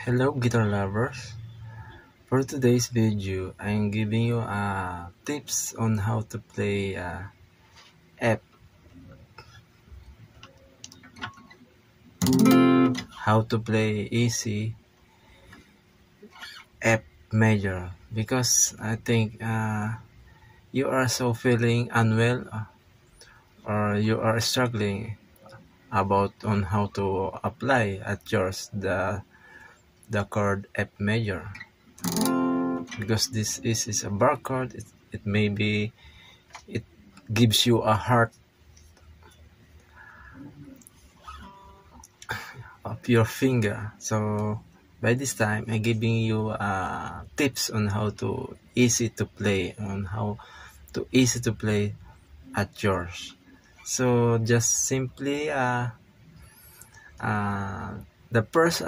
Hello guitar lovers. For today's video, I'm giving you tips on how to play F, how to play easy F major, because I think you are so feeling unwell, or you are struggling about on how to apply at yours the chord F major, because this is a bar chord. It may be, it gives you a heart of your finger. So by this time I'm giving you tips on how to easy to play, on how to easy to play at yours. So just simply the first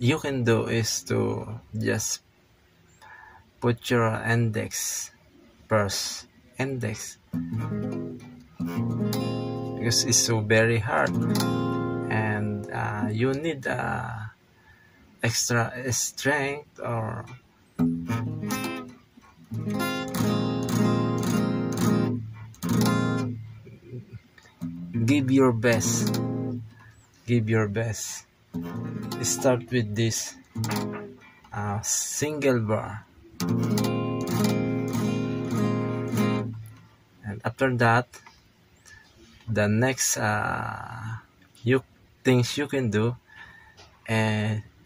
you can do is to just put your index first, index, because it's so very hard, and you need extra strength, or give your best, give your best. Start with this single bar, and after that the next you things you can do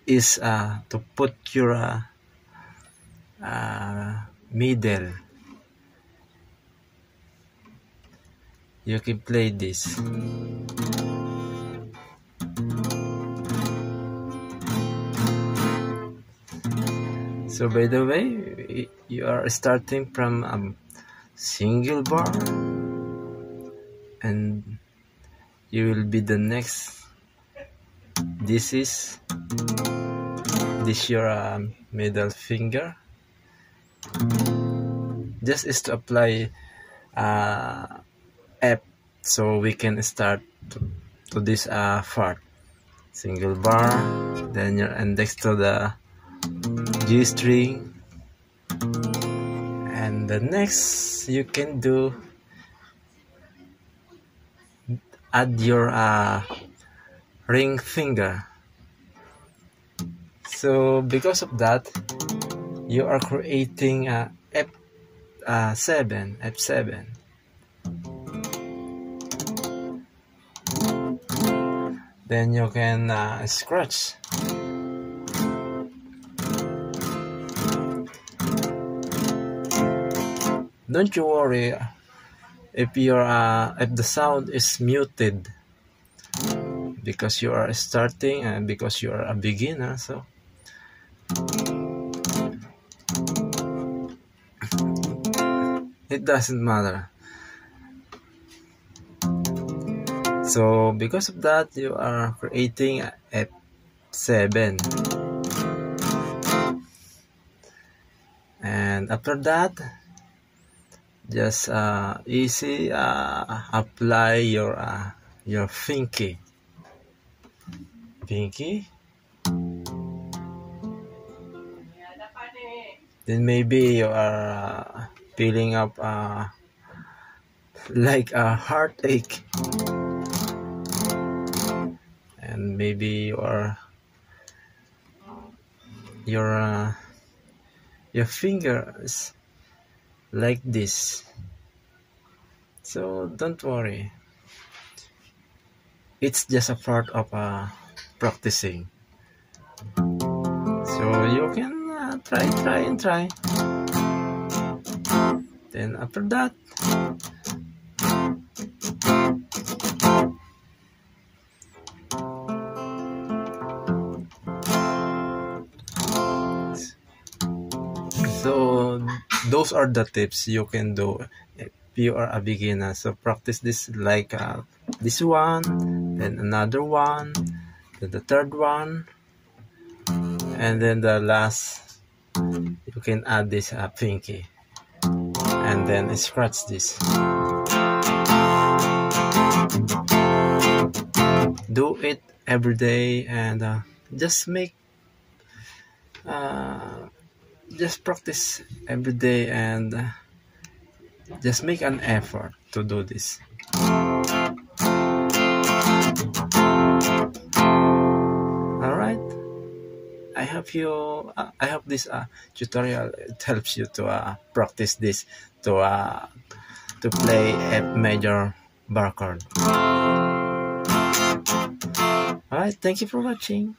is to put your middle. You can play this. So by the way, you are starting from a single bar, and you will be the next. This your middle finger. Just is to apply F, so we can start to this part. Single bar, then your index to the G string, and the next you can do, add your ring finger. So because of that, you are creating F7. Then you can scratch. Don't you worry if the sound is muted, because you are starting and because you are a beginner. So it doesn't matter. So because of that, you are creating F7, and after that, just easy apply your pinky. Then maybe you are feeling up like a heartache, and maybe your fingers like this. So don't worry, it's just a part of practicing. So you can try. Then after that, so those are the tips you can do if you are a beginner. So practice this, like this one, then another one, then the third one, and then the last you can add this pinky, and then scratch this. Do it every day, and just make uh, just practice every day, and just make an effort to do this. All right. I hope this tutorial it helps you to practice this to play F major bar chord. All right. Thank you for watching.